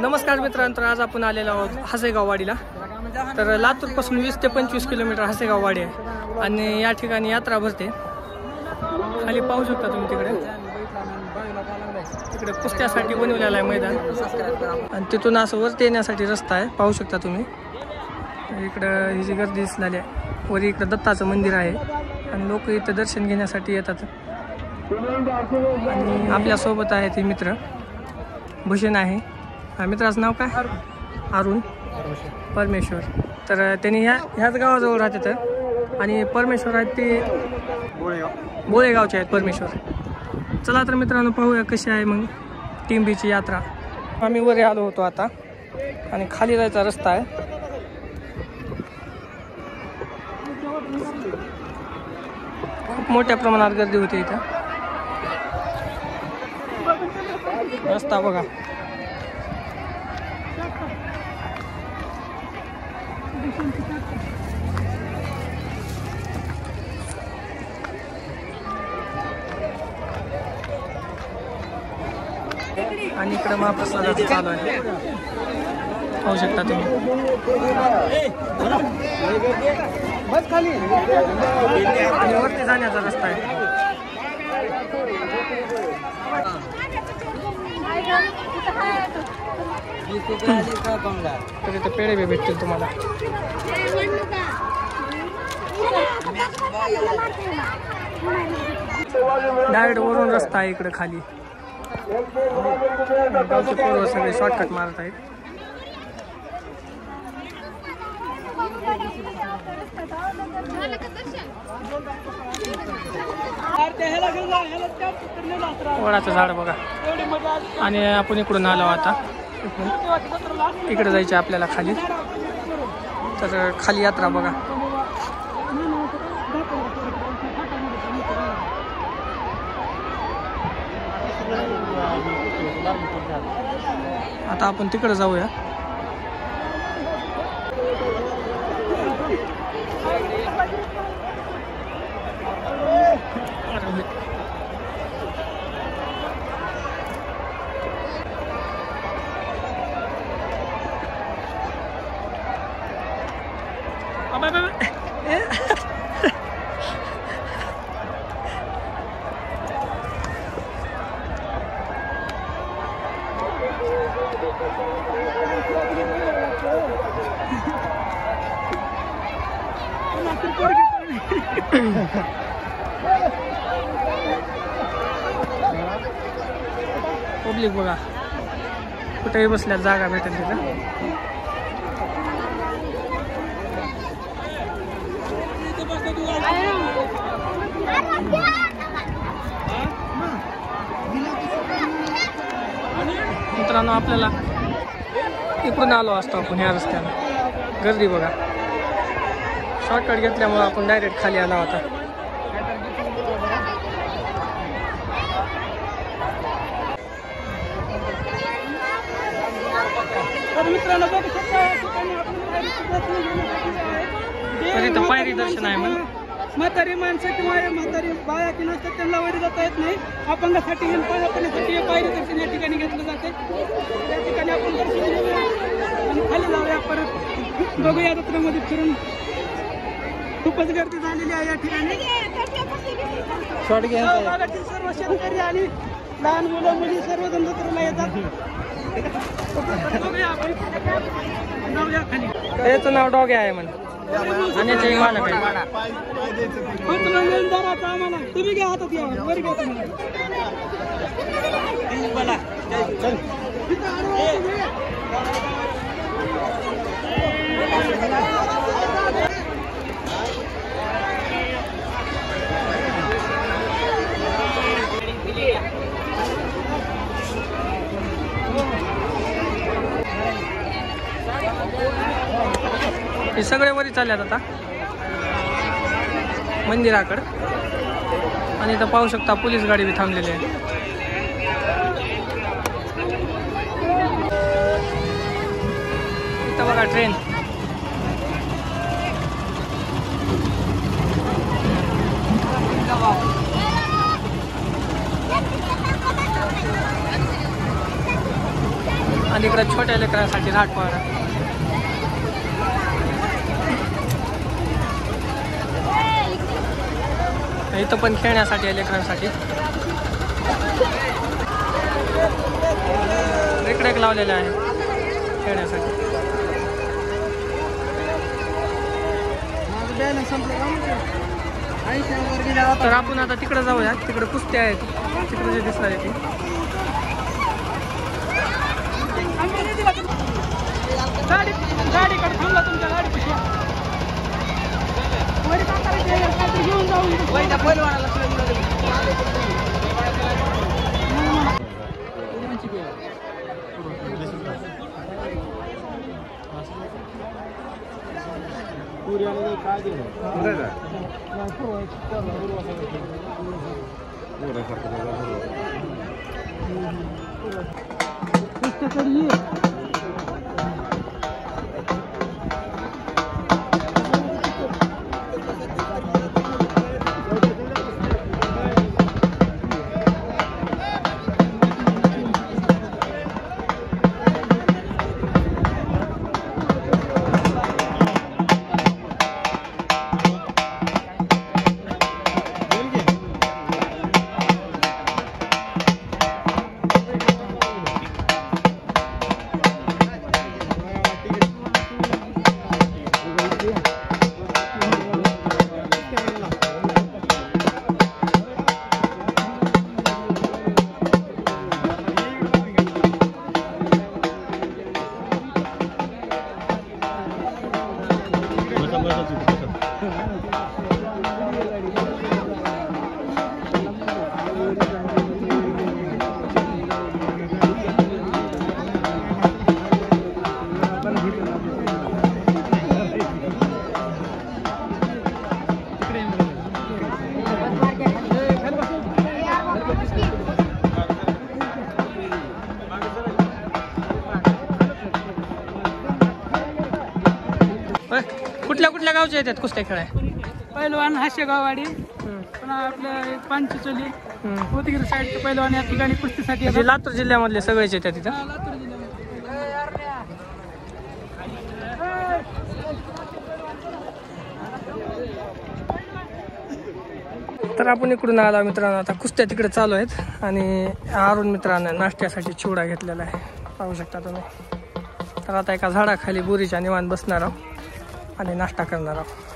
नमस्कार मित्रांनो, आज आपण आलेलो आहोत हसेगाव वाडीला. तर लातूरपासून 20 ते 25 किलोमीटर हसेगाव वाडी आहे आणि या ठिकाणी यात्रा भरते. खाली पाहू शकता तुम्ही तिकडे कुस्त्यासाठी बनवलेला आहे मैदान आणि तिथून असं वरती येण्यासाठी रस्ता आहे. पाहू शकता तुम्ही इकडं ही जी गर्दी दिसलेली आहे. वर इकडं दत्ताचं मंदिर आहे आणि लोक इथं दर्शन घेण्यासाठी येतात. आणि आपल्यासोबत आहे ते मित्र भूषण आहे. मित्राचं नाव काय? अरुण परमेश्वर. तर त्यांनी ह्याच गावाजवळ राहतात आणि परमेश्वर आहेत ते बोळेगावचे आहेत परमेश्वर. चला तर मित्रांनो पाहूया कशी आहे मग टिंबीची यात्रा. आम्ही वर आलो होतो आता आणि खाली जायचा रस्ता आहे. खूप मोठ्या प्रमाणात गर्दी होती इथं. रस्ता बघा. आणि इकडे महाप्रसादाचं चालू आहे. पाहू शकता तुम्ही. आणि वरती जाण्याचा रस्ता आहे. तर इथे पेढे बी भेटतील तुम्हाला. डायरेक्ट वरून रस्ता आहे इकडे खाली. गावचे पोरं सगळे शॉर्टकट मारत आहेत. वडाचं झाड बघा. आणि आपण इकडून आलो आता. इकडे जायचे आपल्याला खाली. तर खाली यात्रा बघा. आता आपण तिकडे जाऊया. पब्लिक बघा कुठेही बसल्या जागा भेटेल तिथं. मित्रांनो आपल्याला इकडून आलो असतो आपण ह्या रस्त्याने. गर्दी बघा. शॉर्टकट घेतल्यामुळे आपण डायरेक्ट खाली आला होता. तर इथं पायरी दर्शन आहे. मग म्हातारी माणसं किंवा म्हातारी बाया की नसतात त्यांना वरी जाता येत नाही. अपंगासाठी पायरी दर्शन या ठिकाणी घेतलं जाते. त्या ठिकाणी आपण दर्शन घेऊया आणि खाली जाऊया. परत बघूया जत्रेमध्ये फिरून. खूपच गर्दी झालेली आहे या ठिकाणी. भागातील सर्व शेतकरी आणि लहान मुलं मुली सर्वजण जत्रेला येतात. जाऊया खाली. त्याचं नाव डॉगे आहे म्हण आणि याचे मालक आहे. आम्हाला तुम्ही घ्या हातात या वर घ्या हे सगळे वरी चालल्यात आता मंदिराकडे. आणि इथं पाहू शकता पोलीस गाडी बी थांबलेली आहे. इथं बघा ट्रेन. इकडे छोट्या लेकरांसाठी राठवाडा. इथं पण खेळण्यासाठी आहे लेकरांसाठी. इकडे एक लावलेलं आहे खेळण्यासाठी. तर आपण आता तिकडे जाऊया. तिकडे कुस्त्या आहेत, तिकडे जे दिसणार आहे ते. गाडीकडे थांबला तुमच्या गाडी घेऊन जाऊ. कुठल्या कुठल्या गावचे येतात कुस्त्या खेळाय? पहिलवान हास्यगाववाडी, पुन्हा आपल्या पांचचोली, उदगीर साईडचे पहिलवान या ठिकाणी कुस्तीसाठी म्हणजे लातूर जिल्ह्यामधले सगळेच येतात तिथं. लातूर जिल्ह्यामध्ये. तर आपण इकडून आला मित्रांनो. आता कुस्त्या तिकडे चालू आहेत आणि अरुण मित्रांनो नाश्त्यासाठी चिवडा घेतलेला आहे, पाहू शकता तुम्ही. तर आता एका झाडाखाली बोरीच्या निवांत बसणार आहोत आणि नाश्ता करणार आहोत.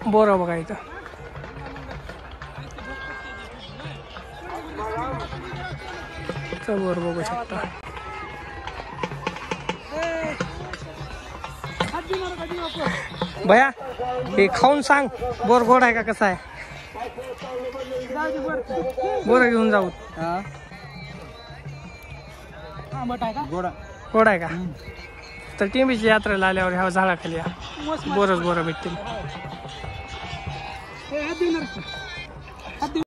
बोरं बघा इथं. बोर बघू शकता. भया हे खाऊन सांग बोर गोड आहे का कसा आहे? बोर घेऊन जाऊ. गोड आहे का? तर टिंबीची यात्रेला आल्यावर ह्या झाडाखाली बोरच बोरं भेटतील.